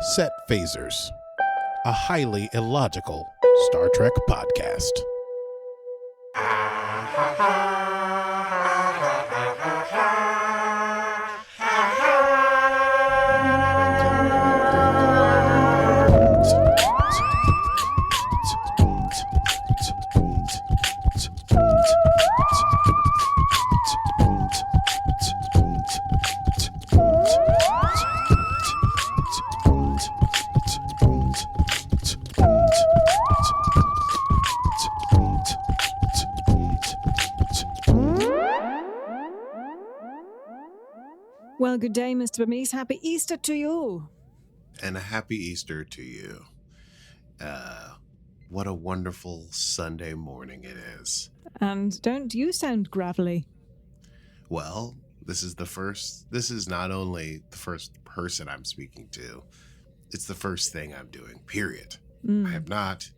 Set Phasers, a highly illogical Star Trek podcast. Well, good day, Mr. Bermise. Happy Easter to you. And a happy Easter to you. What a wonderful Sunday morning it is. And don't you sound gravelly? Well, this is not only the first person I'm speaking to, it's the first thing I'm doing, period. I have not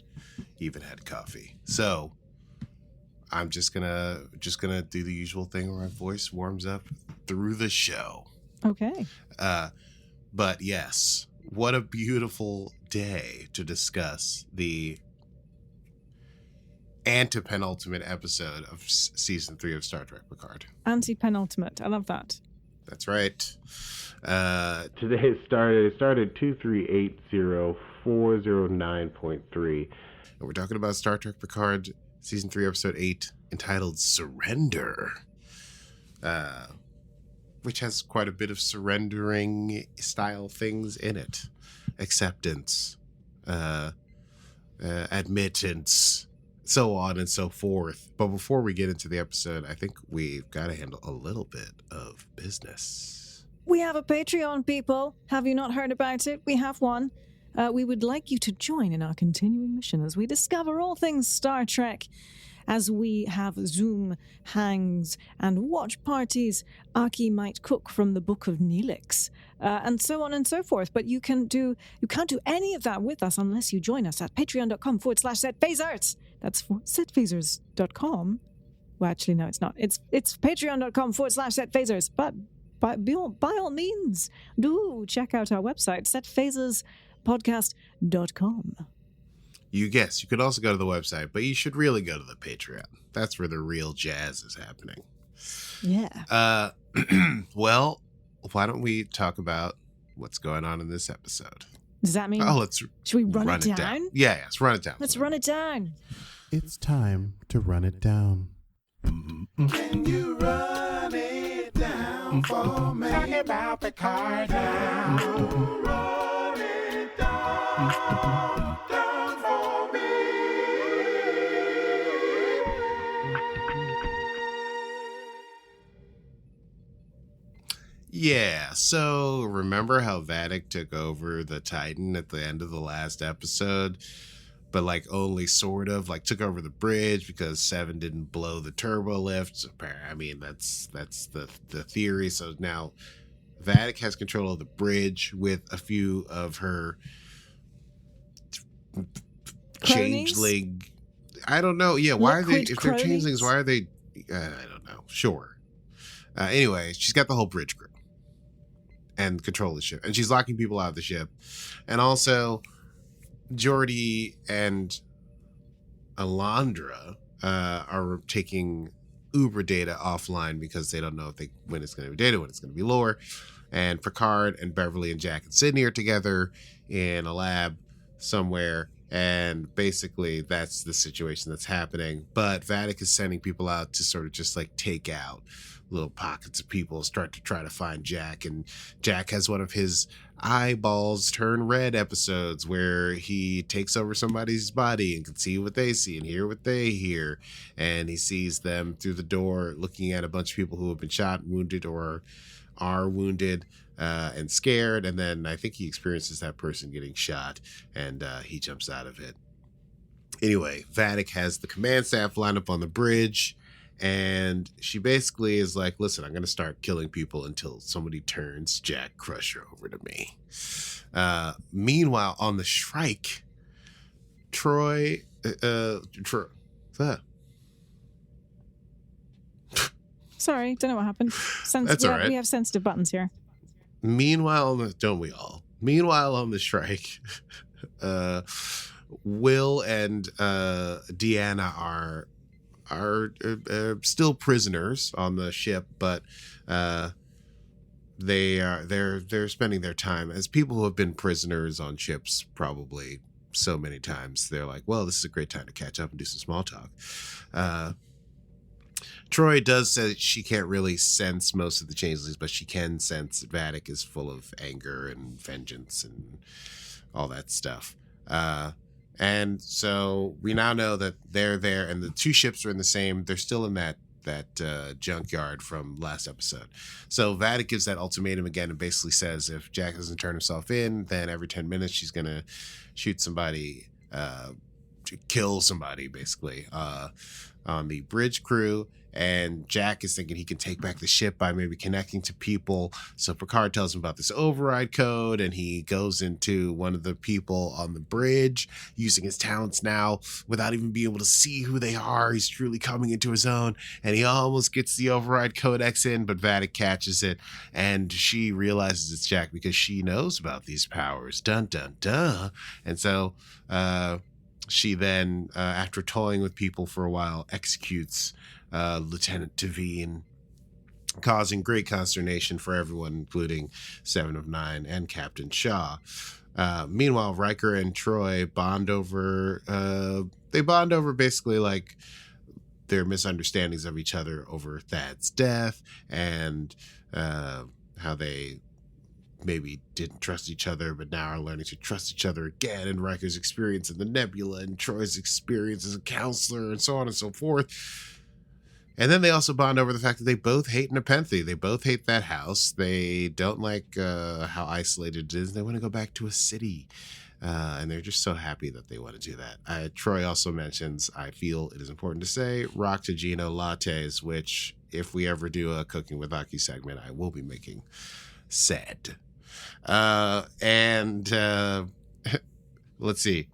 even had coffee. So I'm just gonna do the usual thing where my voice warms up through the show. Okay. But yes, what a beautiful day to discuss the antepenultimate episode of season 3 of Star Trek Picard. Anti-penultimate. I love that. That's right. Today it started 2380-409.3. And we're talking about Star Trek Picard season 3 episode 8 entitled Surrender. Which has quite a bit of surrendering style things in it. Acceptance, admittance, so on and so forth. But before we get into the episode, I think we've got to handle a little bit of business. We have a Patreon, people. Have you not heard about it? We have one. We would like you to join in our continuing mission as we discover all things Star Trek, as we have Zoom hangs and watch parties Aki might cook from the Book of Neelix, and so on and so forth. But you can't do any of that with us unless you join us at patreon.com/setphasers. That's setphasers.com. Well, actually, no, it's not. It's patreon.com/setphasers. But by all means, do check out our website, setphaserspodcast.com. You could also go to the website, but you should really go to the Patreon. That's where the real jazz is happening. Yeah. Well, why don't we talk about what's going on in this episend? Does that mean? Should we run it down? Yeah, let's run it down. Let's run it down. It's time to run it down. Can you run it down for me? Talk about Picard now. Run it down for me. Yeah, so remember how Vadic took over the Titan at the end of the last episode? But only sort of took over the bridge because Seven didn't blow the turbo lift. I mean, that's the theory. So now Vadic has control of the bridge with a few of her changeling. I don't know. Yeah, why are they? If they're changelings, why are they? I don't know. Sure. Anyway, she's got the whole bridge crew and control of the ship, and she's locking people out of the ship, and also Geordi and Alondra are taking Uber data offline because they don't know when it's going to be data, when it's going to be lore. And Picard and Beverly and Jack and Sydney are together in a lab somewhere. And basically that's the situation that's happening. But Vadic is sending people out to sort of just take out little pockets of people, start to try to find Jack. And Jack has one of his eyeballs turn red episodes where he takes over somebody's body and can see what they see and hear what they hear. And he sees them through the door looking at a bunch of people who have been shot, wounded, or are wounded and scared. And then I think he experiences that person getting shot and he jumps out of it. Anyway, Vadic has the command staff lined up on the bridge. And she basically is like, listen, I'm going to start killing people until somebody turns Jack Crusher over to me. Meanwhile, on the Shrike, Troy... Sorry, don't know what happened. That's all right. We have sensitive buttons here. Meanwhile, don't we all? Meanwhile, on the Shrike, Will and Deanna are still prisoners on the ship, but they're spending their time as people who have been prisoners on ships probably so many times. They're like, well, this is a great time to catch up and do some small talk. Troy does say that she can't really sense most of the changelings, but she can sense that Vadic is full of anger and vengeance and all that stuff. And so we now know that they're there, and the two ships are in the same. They're still in that junkyard from last episode. So Vadic gives that ultimatum again and basically says if Jack doesn't turn himself in, then every 10 minutes she's gonna shoot somebody, kill somebody basically on the bridge crew. And Jack is thinking he can take back the ship by maybe connecting to people. So Picard tells him about this override code, and he goes into one of the people on the bridge using his talents now without even being able to see who they are. He's truly coming into his own, and he almost gets the override codex in, but Vadic catches it, and she realizes it's Jack because she knows about these powers. Dun, dun, dun. And so she then, after toying with people for a while, executes Lieutenant Devine, causing great consternation for everyone, including 7 of 9 and Captain Shaw. Meanwhile, Riker and Troy bond over basically like their misunderstandings of each other over Thad's death and how they maybe didn't trust each other, but now are learning to trust each other again, and Riker's experience in the nebula and Troy's experience as a counselor and so on and so forth. And then they also bond over the fact that they both hate Nepenthe. They both hate that house. They don't like how isolated it is. They want to go back to a city. And they're just so happy that they want to do that. Troy also mentions, I feel it is important to say, Roctagino lattes, which if we ever do a Cooking with Aki segment, I will be making said. Let's see.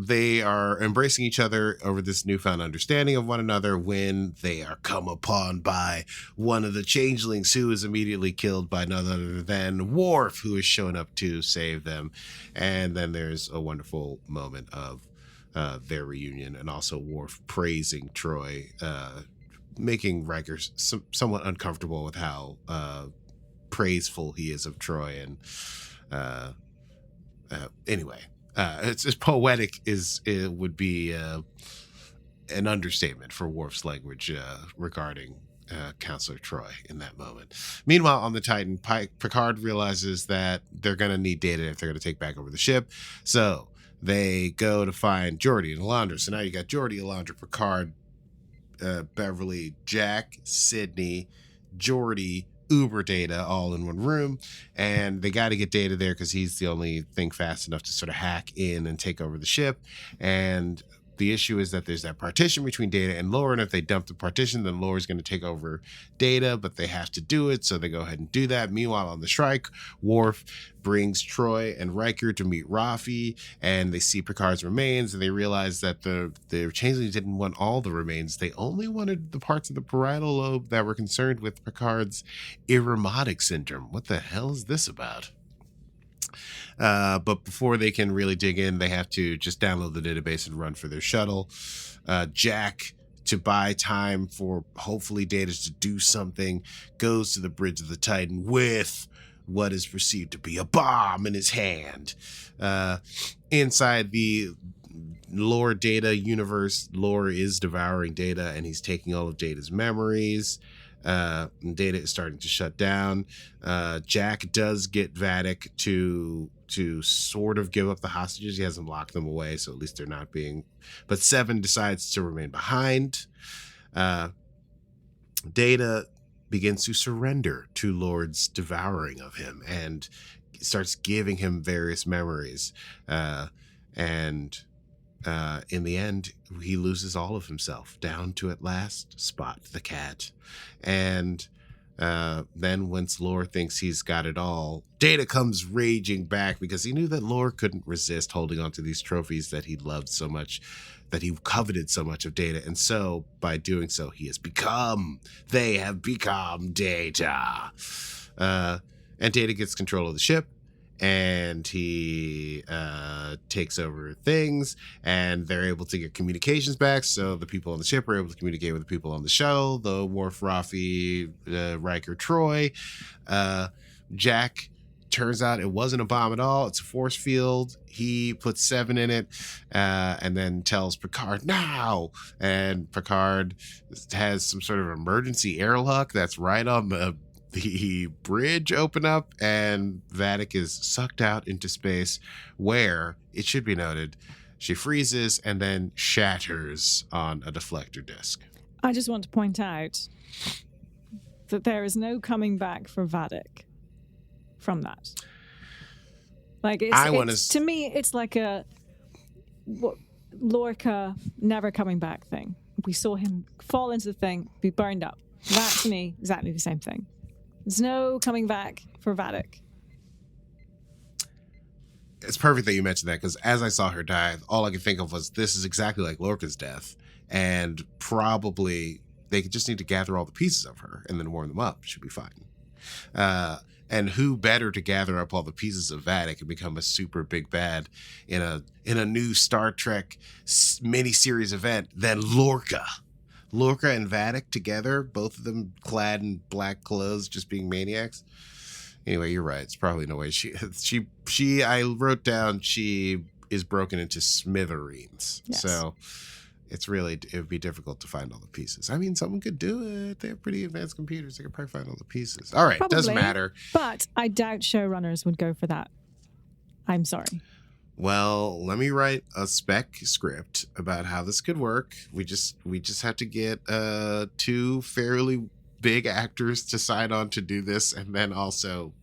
They are embracing each other over this newfound understanding of one another when they are come upon by one of the changelings, who is immediately killed by none other than Worf, who is shown up to save them. And then there's a wonderful moment of their reunion, and also Worf praising Troy, making Riker somewhat uncomfortable with how praiseful he is of Troy. And anyway. It's as poetic it would be an understatement for Worf's language regarding Counselor Troy in that moment. Meanwhile, on the Titan, Picard realizes that they're going to need data if they're going to take back over the ship. So they go to find Geordi and Alondra. So now you got Geordi, Alondra, Picard, Beverly, Jack, Sydney, Geordi, Uber Data all in one room, and they got to get Data there because he's the only thing fast enough to sort of hack in and take over the ship. And the issue is that there's that partition between Data and Lore, and if they dump the partition, then Lore is going to take over Data, but they have to do it, so they go ahead and do that. Meanwhile, on the Shrike, Worf brings Troy and Riker to meet Rafi, and they see Picard's remains, and they realize that the changelings didn't want all the remains. They only wanted the parts of the parietal lobe that were concerned with Picard's Irumodic syndrome. What the hell is this about? But before they can really dig in, they have to just download the database and run for their shuttle. Jack, to buy time for hopefully Data to do something, goes to the bridge of the Titan with what is perceived to be a bomb in his hand. Inside the Lore Data universe, Lore is devouring Data, and he's taking all of Data's memories. And Data is starting to shut down. Jack does get Vadic to sort of give up the hostages. He hasn't locked them away, so at least they're not being... But 7 decides to remain behind. Data begins to surrender to Lord's devouring of him and starts giving him various memories. In the end, he loses all of himself, down to at last Spot the cat. And then once Lore thinks he's got it all, Data comes raging back because he knew that Lore couldn't resist holding on to these trophies that he loved so much, that he coveted so much of Data. And so by doing so, they have become Data. And Data gets control of the ship, and he takes over things, and they're able to get communications back. So the people on the ship are able to communicate with the people on the shuttle, the Worf, Rafi, Riker, Troy. Jack, turns out it wasn't a bomb at all. It's a force field. He puts 7 in it, and then tells Picard now. And Picard has some sort of emergency airlock that's right on the bridge open up, and Vadic is sucked out into space, where, it should be noted, she freezes and then shatters on a deflector disc. I just want to point out that there is no coming back for Vadic from that. Like, to me, it's like a Lorca never coming back thing. We saw him fall into the thing, be burned up. That, to me, exactly the same thing. There's no coming back for Vadic. It's perfect that you mentioned that, because as I saw her die, all I could think of was, this is exactly like Lorca's death, and probably they just need to gather all the pieces of her and then warm them up. Should be fine. And who better to gather up all the pieces of Vadic and become a super big bad in a new Star Trek miniseries event than Lorca? Lorca and Vadic together, both of them clad in black clothes, just being maniacs. Anyway, you're right. It's probably no way I wrote down she is broken into smithereens. Yes. So it would be difficult to find all the pieces. I mean, someone could do it. They have pretty advanced computers. They could probably find all the pieces. All right. Probably, doesn't matter. But I doubt showrunners would go for that. I'm sorry. Well, let me write a spec script about how this could work. We just have to get 2 fairly big actors to sign on to do this, and then also,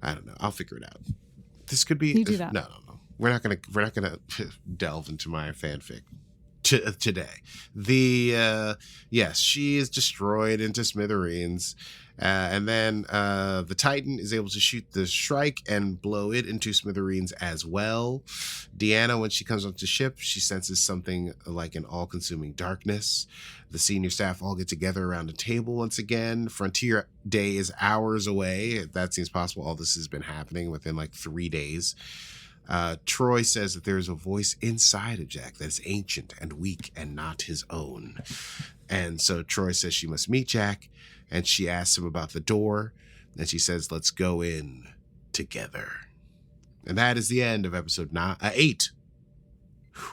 I don't know. I'll figure it out. This could be. You do that. No. We're not gonna delve into my fanfic today. Yes, she is destroyed into smithereens. And then the Titan is able to shoot the Shrike and blow it into smithereens as well. Deanna, when she comes onto the ship, she senses something like an all-consuming darkness. The senior staff all get together around a table once again. Frontier Day is hours away. If that seems possible, all this has been happening within like 3 days. Troy says that there's a voice inside of Jack that's ancient and weak and not his own. And so Troy says she must meet Jack, and she asks him about the door, and she says, let's go in together. And that is the end of episode 8. Whew.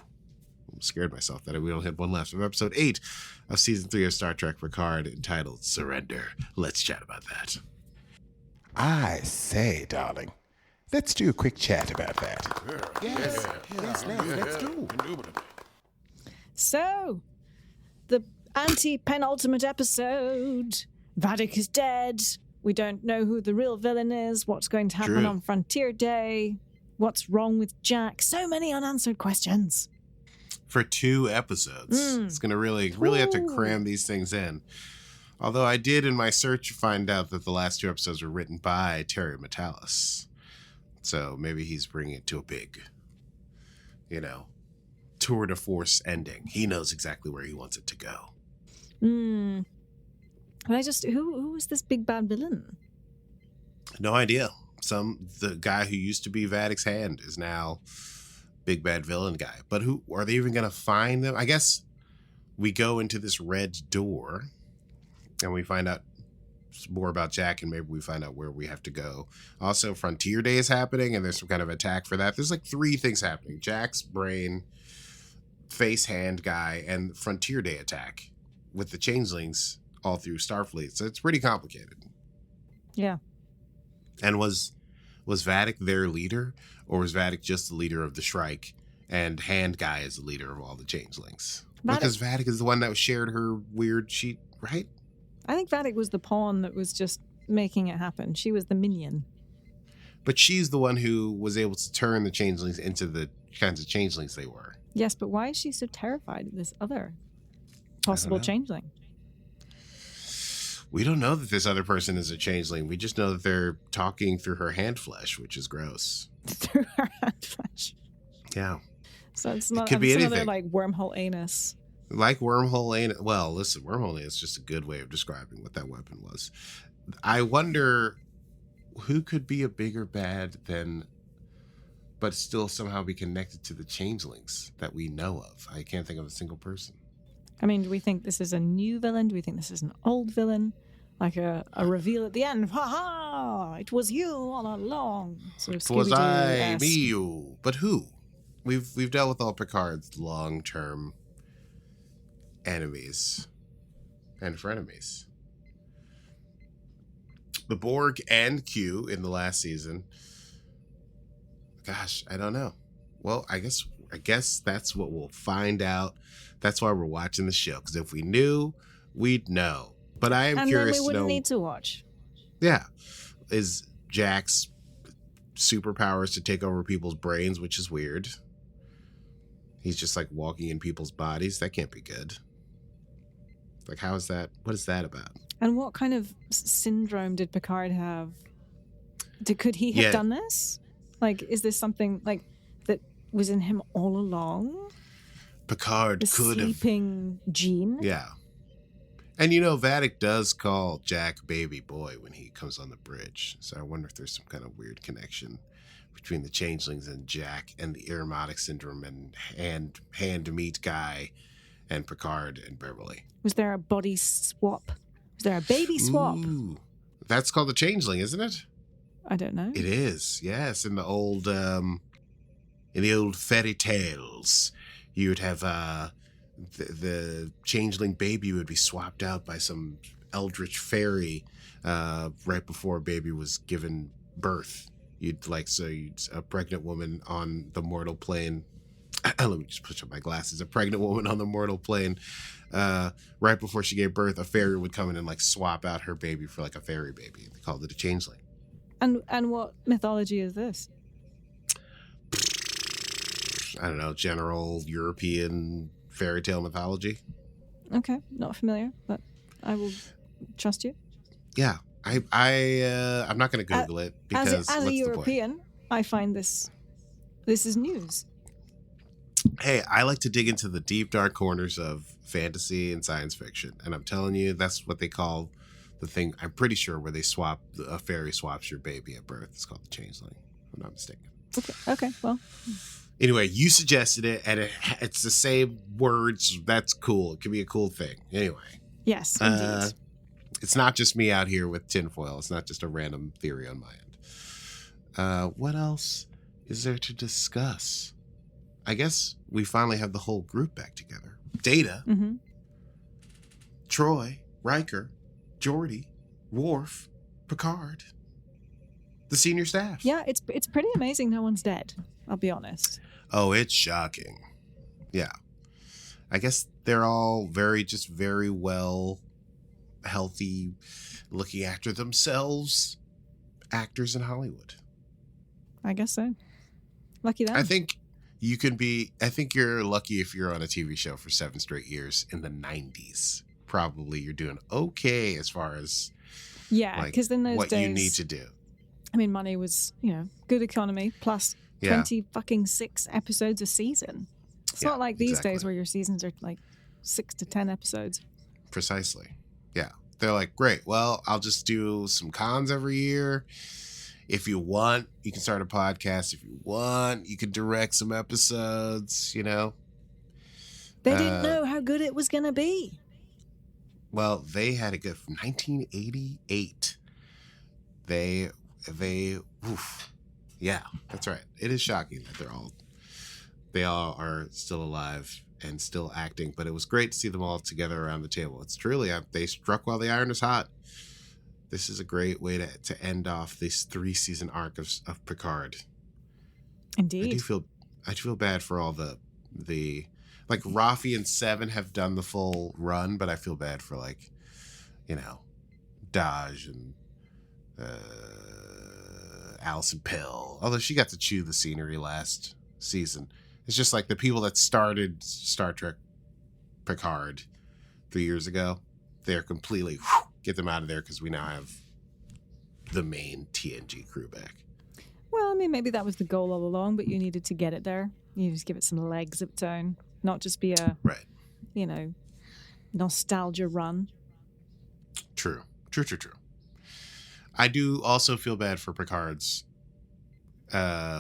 I'm scared myself that we only had one left. Of episode 8 of season 3 of Star Trek Picard, entitled Surrender. Let's chat about that. I say, darling, let's do a quick chat about that. Yes, let's do. So, the anti-penultimate episode. Vadic is dead. We don't know who the real villain is. What's going to happen on Frontier Day? What's wrong with Jack? So many unanswered questions. For 2 episodes. It's going to really have to cram these things in. Although I did, in my search, find out that the last 2 episodes were written by Terry Matalas. So maybe he's bringing it to a big, tour de force ending. He knows exactly where he wants it to go. Who was this big bad villain? No idea. The guy who used to be Vadic's hand is now big bad villain guy. But who are they even going to find them? I guess we go into this red door and we find out more about Jack, and maybe we find out where we have to go. Also, Frontier Day is happening, and there's some kind of attack for that. There's like 3 things happening: Jack's brain, face hand guy, and Frontier Day attack with the changelings all through Starfleet. So it's pretty complicated. Yeah. And was Vadic their leader, or was Vadic just the leader of the Shrike, and hand guy is the leader of all the changelings? Because Vadic is the one that shared her weird sheet, right? I think Vadic was the pawn that was just making it happen. She was the minion. But she's the one who was able to turn the changelings into the kinds of changelings they were. Yes, but why is she so terrified of this other possible changeling? We don't know that this other person is a changeling. We just know that they're talking through her hand flesh, which is gross. Through her hand flesh? Yeah. So it's not, it could be anything. Another, like, wormhole anus. Like wormhole anus. Well, listen, wormhole anus is just a good way of describing what that weapon was. I wonder who could be a bigger bad than, but still somehow be connected to the changelings that we know of? I can't think of a single person. I mean, do we think this is a new villain? Do we think this is an old villain? Like a reveal at the end. Ha ha! It was you all along. Sort of It was I, Scooby-Doo-esque. me, you. But who? We've dealt with all Picard's long-term enemies and frenemies. The Borg and Q in the last season. Gosh, I don't know. Well, I guess that's what we'll find out. That's why we're watching the show. Because if we knew, we'd know. But I am curious And then we wouldn't to know. need to watch. Yeah, is Jack's superpowers to take over people's brains, which is weird. He's just like walking in people's bodies. That can't be good. Like, how is that? What is that about? And what kind of syndrome did Picard have? Could he have done this? Like, is this something like that was in him all along? Picard The could have. sleeping gene? Yeah. And you know, Vadic does call Jack baby boy when he comes on the bridge. So I wonder if there's some kind of weird connection between the changelings and Jack and the Irmotic syndrome and hand meat guy and Picard and Beverly. Was there a body swap? Was there a baby swap? Ooh, that's called the changeling, isn't it? I don't know. It is, yes. In the old fairy tales, you'd have the changeling baby would be swapped out by some eldritch fairy right before a baby was given birth. You'd a pregnant woman on the mortal plane. Let me just push up my glasses. A pregnant woman on the mortal plane, right before she gave birth, a fairy would come in and like swap out her baby for like a fairy baby. They called it a changeling. And what mythology is this? I don't know, general European fairy tale mythology. Okay, not familiar, but I will trust you. Yeah, I'm not going to Google it because As what's a the point? European, I find this is news. Hey, I like to dig into the deep, dark corners of fantasy and science fiction. And I'm telling you, that's what they call the thing, I'm pretty sure, where a fairy swaps your baby at birth. It's called the changeling, if I'm not mistaken. Okay, well. Anyway, you suggested it, and it's the same words. That's cool. It can be a cool thing. Anyway. Yes, indeed. It's not just me out here with tinfoil. It's not just a random theory on my end. What else is there to discuss? I guess we finally have the whole group back together. Data, Troy, Riker, Geordi, Worf, Picard, the senior staff. Yeah, it's pretty amazing no one's dead, I'll be honest. Oh, it's shocking. Yeah. I guess they're all very well, healthy, looking after themselves actors in Hollywood. I guess so. Lucky them. I think you're lucky if you're on a TV show for 7 straight years in the 90s. Probably you're doing okay as far as because in those what days, you need to do. I mean, money was, good economy plus 26 episodes a season. It's not like these days where your seasons are like 6 to 10 episodes. Precisely. Yeah. They're like, great. Well, I'll just do some cons every year. If you want, you can start a podcast. If you want, you can direct some episodes, They didn't know how good it was going to be. Well, they had it good from 1988. Yeah, that's right. It is shocking that they all are still alive and still acting, but it was great to see them all together around the table. It's truly, they struck while the iron is hot. This is a great way to end off this 3-season arc of Picard. Indeed. I feel bad for all the like Rafi and Seven have done the full run, but I feel bad for Daj and Alison Pill. Although she got to chew the scenery last season. It's just like the people that started Star Trek Picard 3 years ago, they're completely get them out of there because we now have the main TNG crew back. Well, I mean, maybe that was the goal all along, but you needed to get it there. You just give it some legs of its own, not just be a nostalgia run. True. I do also feel bad for Picard's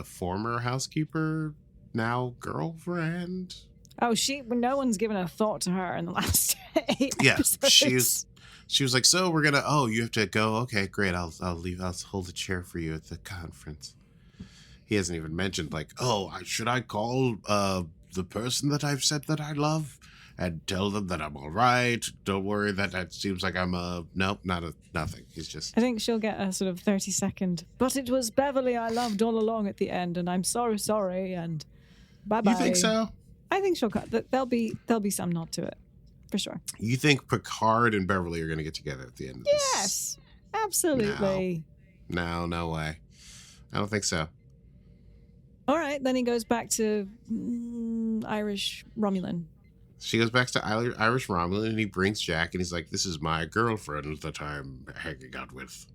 former housekeeper, now girlfriend. Oh, no one's given a thought to her in the last 8 episodes. She was like, so we're gonna. Oh, you have to go. Okay, great. I'll leave. I'll hold a chair for you at the conference. He hasn't even mentioned like, oh, should I call the person that I've said that I love and tell them that I'm all right? Don't worry. That seems like I'm nope, nothing. He's just. I think she'll get a sort of 30-second. But it was Beverly I loved all along at the end, and I'm sorry, and bye bye. You think so? I think she'll cut. There'll be some nod to it. For sure. You think Picard and Beverly are going to get together at the end of this? Yes, absolutely. No way. I don't think so. All right, then he goes back to Irish Romulan. She goes back to Irish Romulan, and he brings Jack, and he's like, this is my girlfriend that I'm hanging out with.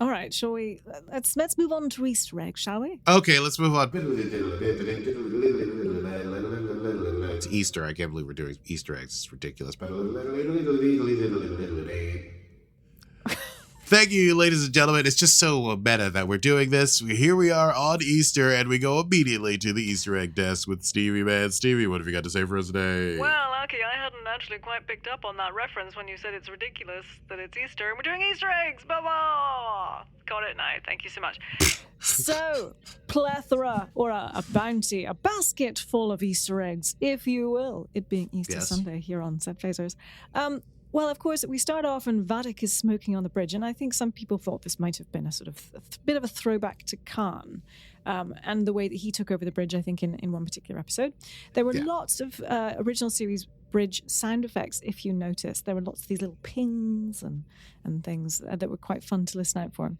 All right, shall we? Let's move on to Easter egg, shall we? Okay, let's move on. It's Easter. I can't believe we're doing Easter eggs. It's ridiculous. Thank you, ladies and gentlemen. It's just so meta that we're doing this. Here we are on Easter, and we go immediately to the Easter egg desk with Stevie Man. Stevie, what have you got to say for us today? Well, Aki, I hadn't actually quite picked up on that reference when you said it's ridiculous that it's Easter, and we're doing Easter eggs. Blah, blah. Got it now. Thank you so much. So, plethora, or a bounty, a basket full of Easter eggs, if you will, it being Easter Sunday here on Set Phasers. Well, of course, we start off and Vadic is smoking on the bridge, and I think some people thought this might have been a sort of bit of a throwback to Khan and the way that he took over the bridge, I think, in one particular episode. There were lots of original series bridge sound effects, if you notice. There were lots of these little pings and things that were quite fun to listen out for.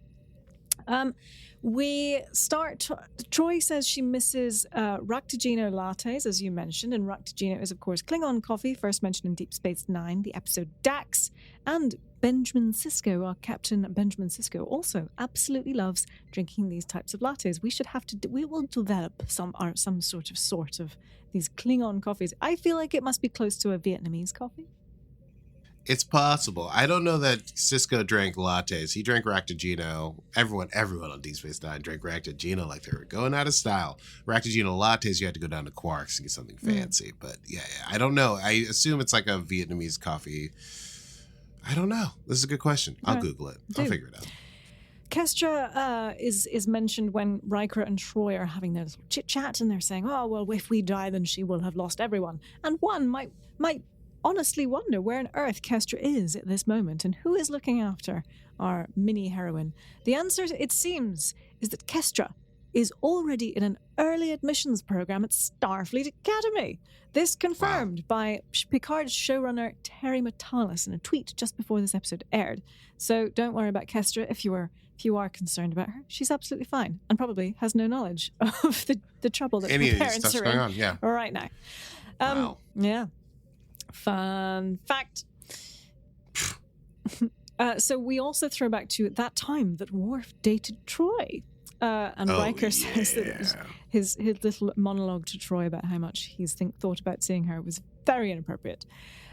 We start. Troy says she misses Raktajino lattes, as you mentioned, and Raktajino is, of course, Klingon coffee, first mentioned in Deep Space Nine, the episode Dax, and Benjamin Sisko, our Captain Benjamin Sisko, also absolutely loves drinking these types of lattes. We will develop some sort of these Klingon coffees. I feel like it must be close to a Vietnamese coffee. It's possible. I don't know that Sisko drank lattes. He drank Raktajino. Everyone on Deep Space Nine drank Raktajino like they were going out of style. Raktajino lattes, you had to go down to Quarks and get something fancy. But yeah, I don't know. I assume it's like a Vietnamese coffee. I don't know. This is a good question. I'll Google it. I'll figure it out. Kestra is mentioned when Riker and Troy are having their little chit-chat, and they're saying, oh, well, if we die, then she will have lost everyone. And one might honestly wonder where on earth Kestra is at this moment and who is looking after our mini heroine. The answer, it seems, is that Kestra is already in an early admissions program at Starfleet Academy. This confirmed by Picard's showrunner Terry Matalas in a tweet just before this episode aired. So don't worry about Kestra if you are concerned about her. She's absolutely fine and probably has no knowledge of the trouble that her parents are in right now. Wow. Yeah. Fun fact. So we also throw back to that time that Worf dated Troy. And Riker says that his little monologue to Troy about how much he's thought about seeing her was very inappropriate.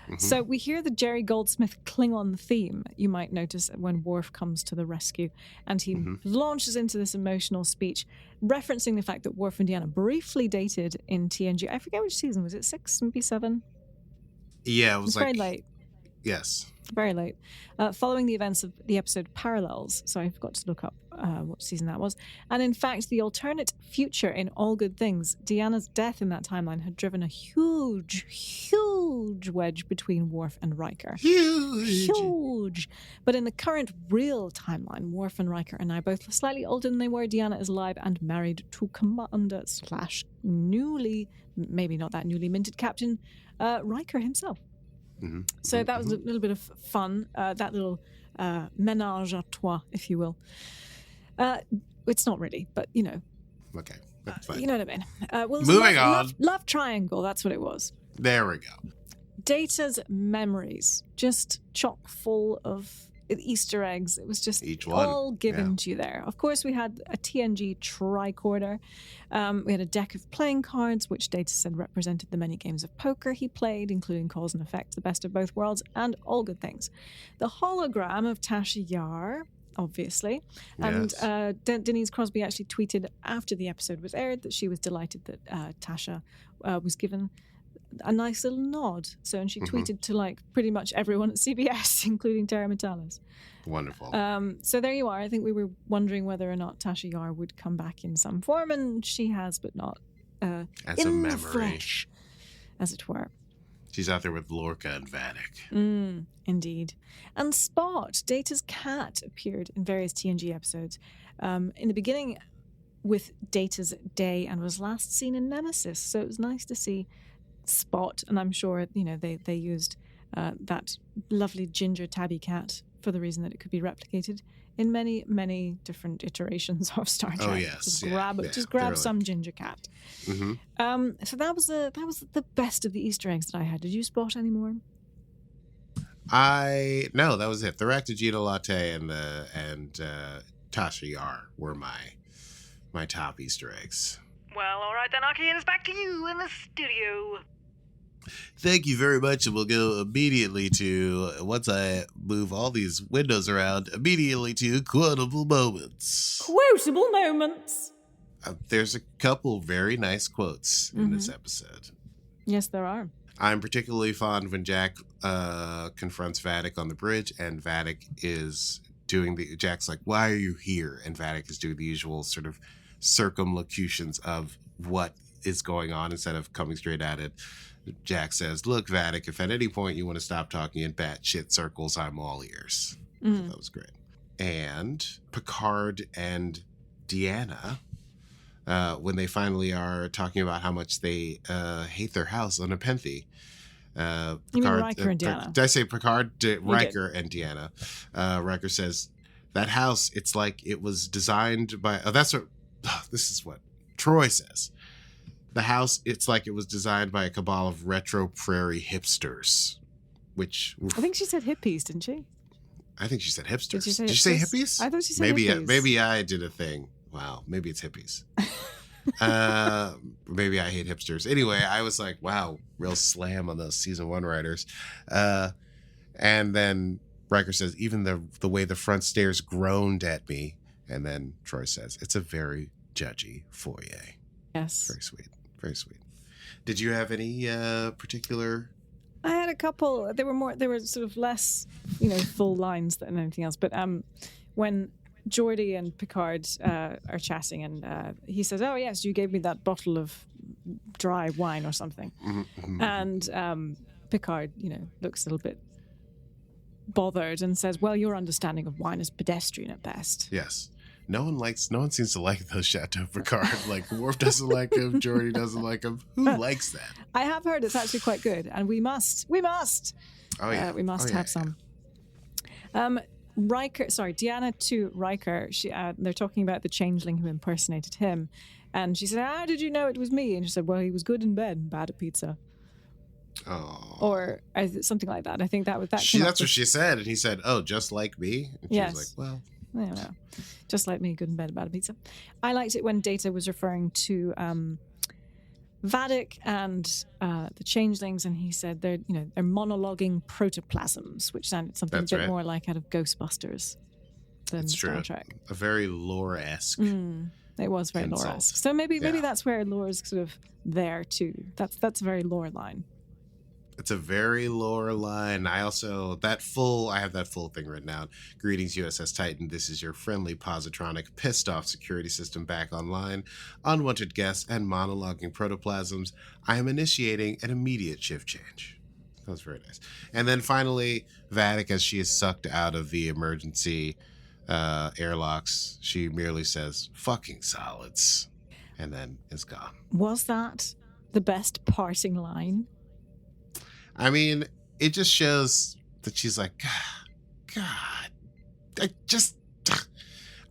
Mm-hmm. So we hear the Jerry Goldsmith Klingon theme, you might notice, when Worf comes to the rescue. And he launches into this emotional speech, referencing the fact that Worf and Deanna briefly dated in TNG. I forget which season. Was it 6, maybe 7? Yeah, it was very late. Yes. Very late. Following the events of the episode Parallels, so I forgot to look up what season that was. And in fact, the alternate future in All Good Things, Deanna's death in that timeline had driven a huge wedge between Worf and Riker. Huge! But in the current real timeline, Worf and Riker are now both slightly older than they were. Deanna is alive and married to Commander / newly, maybe not that newly minted Captain, Riker himself. Mm-hmm. So that was a little bit of fun, that little ménage à trois, if you will. It's not really, but you know. Okay, that's fine. You know what I mean. Moving on. Love triangle, that's what it was. There we go. Data's memories, just chock full of Easter eggs. It was just all given to you there. Of course, we had a TNG tricorder. We had a deck of playing cards, which Data said represented the many games of poker he played, including Cause and Effect, The Best of Both Worlds, and All Good Things. The hologram of Tasha Yar obviously. And Denise Crosby actually tweeted after the episode was aired that she was delighted that Tasha was given a nice little nod. So, and she tweeted to like pretty much everyone at CBS, including Tara Matalas. Wonderful. So there you are. I think we were wondering whether or not Tasha Yar would come back in some form, and she has, but not As in a memory. the flesh, as it were. She's out there with Lorca and Vadic. Indeed. And Spot, Data's cat, appeared in various TNG episodes. In the beginning with Data's day and was last seen in Nemesis. So it was nice to see Spot, and I'm sure, you know, they used that lovely ginger tabby cat for the reason that it could be replicated in many, many different iterations of Star Trek. Oh, yes. Just grab some ginger cat. So that was the best of the Easter eggs that I had. Did you spot any more? No, that was it. The Ractogena Latte and Tasha Yar were my top Easter eggs. Well, all right then, Aki, and it's back to you in the studio. Thank you very much, and we'll go immediately to, once I move all these windows around, immediately to quotable moments. Quotable moments. There's a couple very nice quotes in this episode. Yes, there are. I'm particularly fond when Jack confronts Vadic on the bridge, and Vadic is doing Jack's like, "Why are you here?" And Vadic is doing the usual sort of circumlocutions of what is going on instead of coming straight at it. Jack says, "Look, Vadic, if at any point you want to stop talking in batshit circles, I'm all ears." So that was great. And Picard and Deanna, when they finally are talking about how much they hate their house on Nepenthe. You mean Riker and Deanna? Did I say Picard? Riker and Deanna. Riker says, that house, it's like it was designed by... this is what Troy says. The house, it's like it was designed by a cabal of retro prairie hipsters, which... I think she said hippies, didn't she? I think she said hipsters. Did you say hippies? I thought she said hippies. Maybe I did a thing. Wow, maybe it's hippies. Maybe I hate hipsters. Anyway, I was like, wow, real slam on those season 1 writers. And then Riker says, even the way the front stairs groaned at me. And then Troy says, it's a very judgy foyer. Yes. Very sweet. Very sweet. Did you have any particular... I had a couple. They were sort of less, full lines than anything else. But when Geordi and Picard are chatting, and he says, "Oh yes, you gave me that bottle of dry wine or something," and Picard, looks a little bit bothered and says, "Well, your understanding of wine is pedestrian at best." Yes. No one seems to like those Chateau Picard. Like, Worf doesn't like him, Geordi doesn't like him. Who likes that? I have heard it's actually quite good, and we must. Oh yeah, we must have some. Deanna to Riker. They're talking about the changeling who impersonated him, and she said, "How did you know it was me?" And she said, "Well, he was good in bed and bad at pizza." Oh. Or something like that. I think that was that. That's what she said, and he said, "Oh, just like me." And she was like, "Well." I don't know. Just like me, good in bed, bad at pizza. I liked it when Data was referring to Vadic and the changelings, and he said they're monologuing protoplasms, which sounded something a bit more like out of Ghostbusters than Star Trek. A very lore-esque. It was very lore-esque. So maybe that's where lore is sort of there too. That's a very lore line. It's a very lore line. I have that full thing written out. Greetings, USS Titan. This is your friendly positronic pissed off security system back online. Unwanted guests and monologuing protoplasms. I am initiating an immediate shift change. That was very nice. And then finally, Vadic, as she is sucked out of the emergency airlocks, she merely says, "Fucking solids," and then is gone. Was that the best parting line? I mean, it just shows that she's like, God,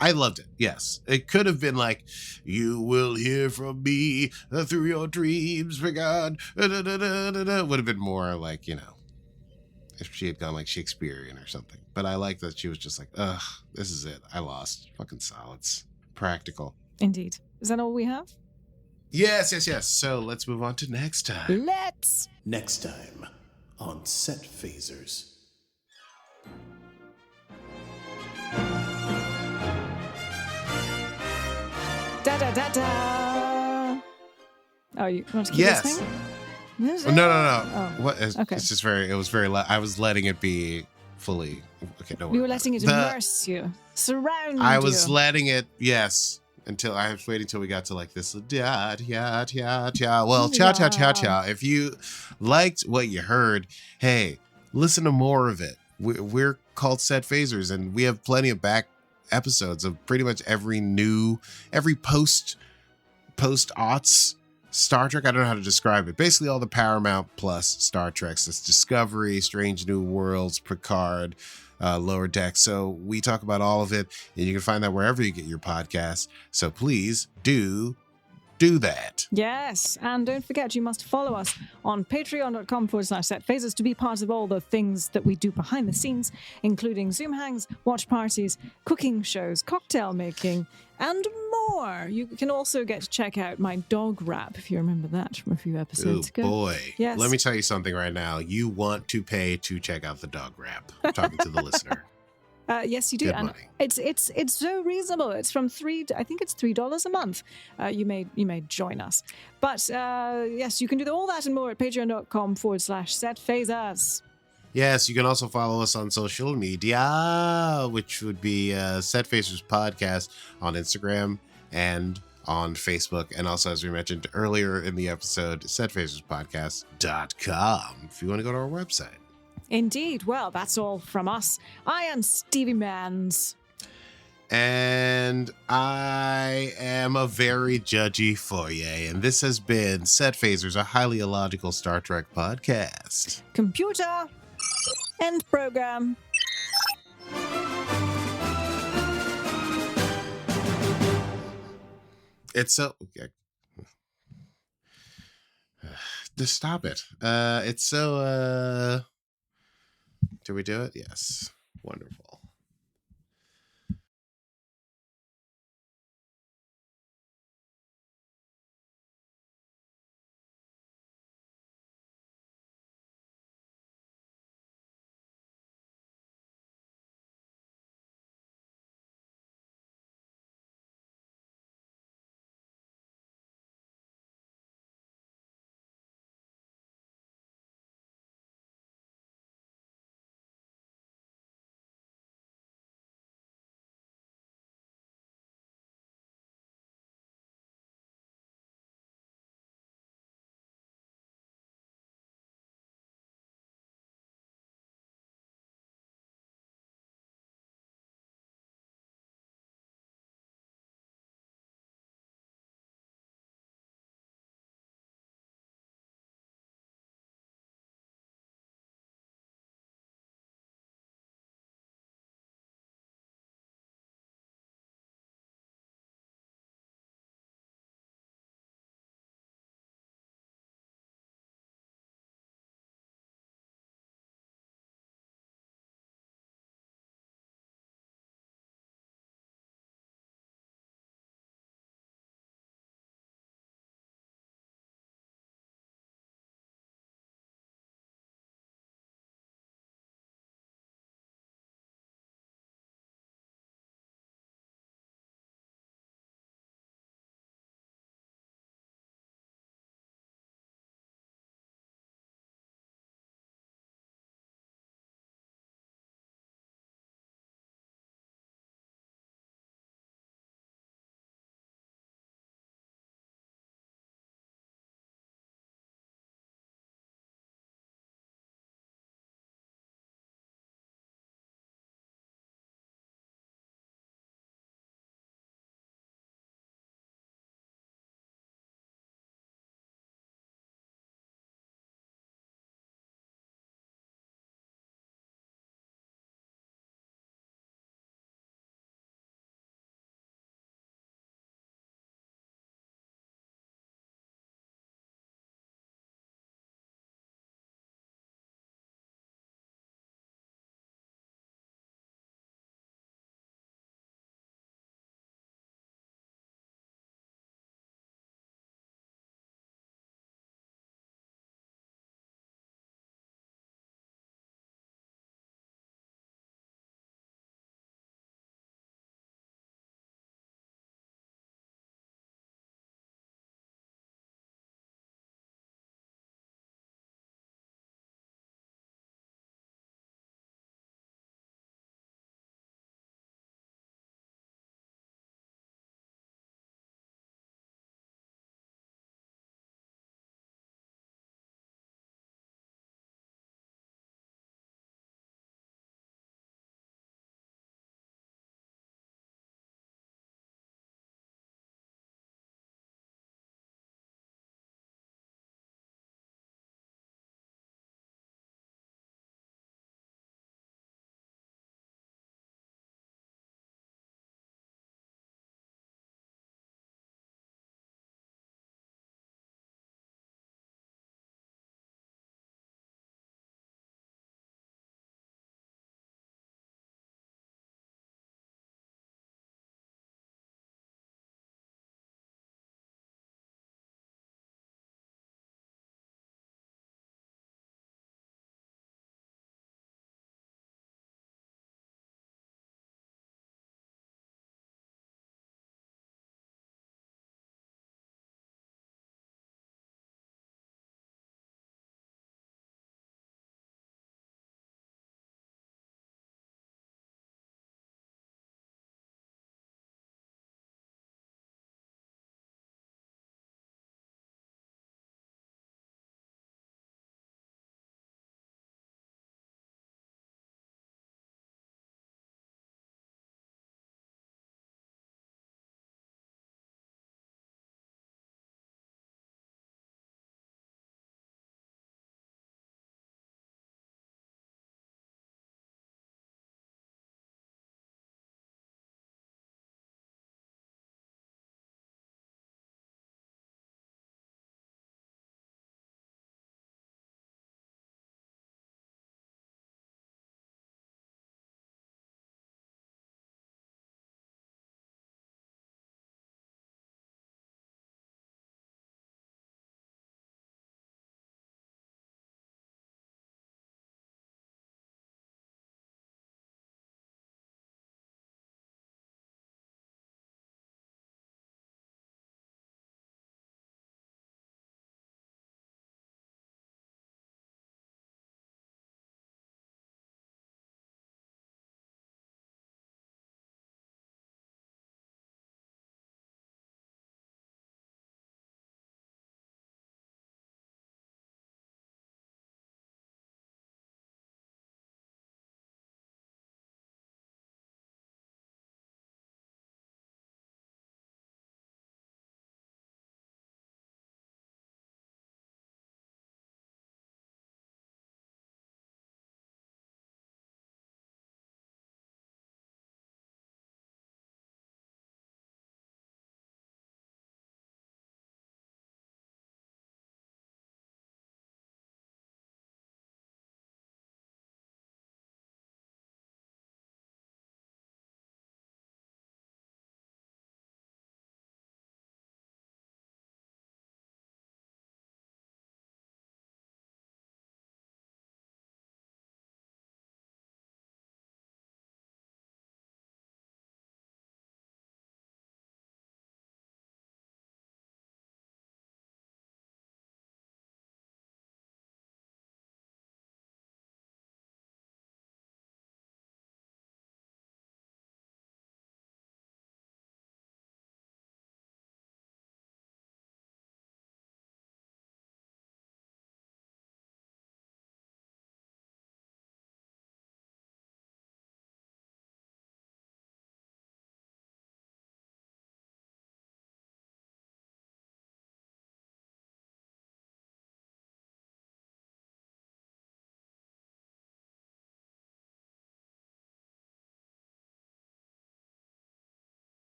I loved it. Yes. It could have been like, "You will hear from me through your dreams, Picard." Would have been more like, if she had gone like Shakespearean or something. But I like that she was just like, ugh, this is it. I lost. Fucking solids. Practical. Indeed. Is that all we have? Yes. So let's move on to next time. Let's. Next time on Set Phasers. Da-da-da-da. Oh, you want to keep Yes. listening? Is No, it? no. Oh. What? Okay. It's just very. It was very. I was letting it be fully. Okay, no. You were letting it immerse you, surround you. I was letting it. Yes. Until I was waiting till we got to like this. Well, cha cha. If you liked what you heard, hey, listen to more of it. We're called Set Phasers, and we have plenty of back episodes of pretty much every post aughts Star Trek. I don't know how to describe it. Basically, all the Paramount Plus Star Treks. It's Discovery, Strange New Worlds, Picard, Lower Deck. So we talk about all of it, and you can find that wherever you get your podcasts. So please do that. Yes, and don't forget, you must follow us on patreon.com/setphasers to be part of all the things that we do behind the scenes, including Zoom hangs, watch parties, cooking shows, cocktail making, and more. You can also get to check out my dog rap, if you remember that from a few episodes ago. Oh boy. Yes. Let me tell you something right now. You want to pay to check out the dog rap. I'm talking to the listener. Yes, you do, Good and money. it's so reasonable. It's from I think it's $3 a month. You may join us, but yes, you can do all that and more at patreon.com/setphasers. Yes, you can also follow us on social media, which would be Set Phasers Podcast on Instagram and on Facebook. And also, as we mentioned earlier in the episode, setphaserspodcast.com if you want to go to our website. Indeed. Well, that's all from us. I am Stevie Mans. And I am a very judgy Fourier, and this has been Set Phasers, a highly illogical Star Trek podcast. Computer. End program. It's so... Okay. Just stop it. It's so... Did we do it? Yes. Wonderful.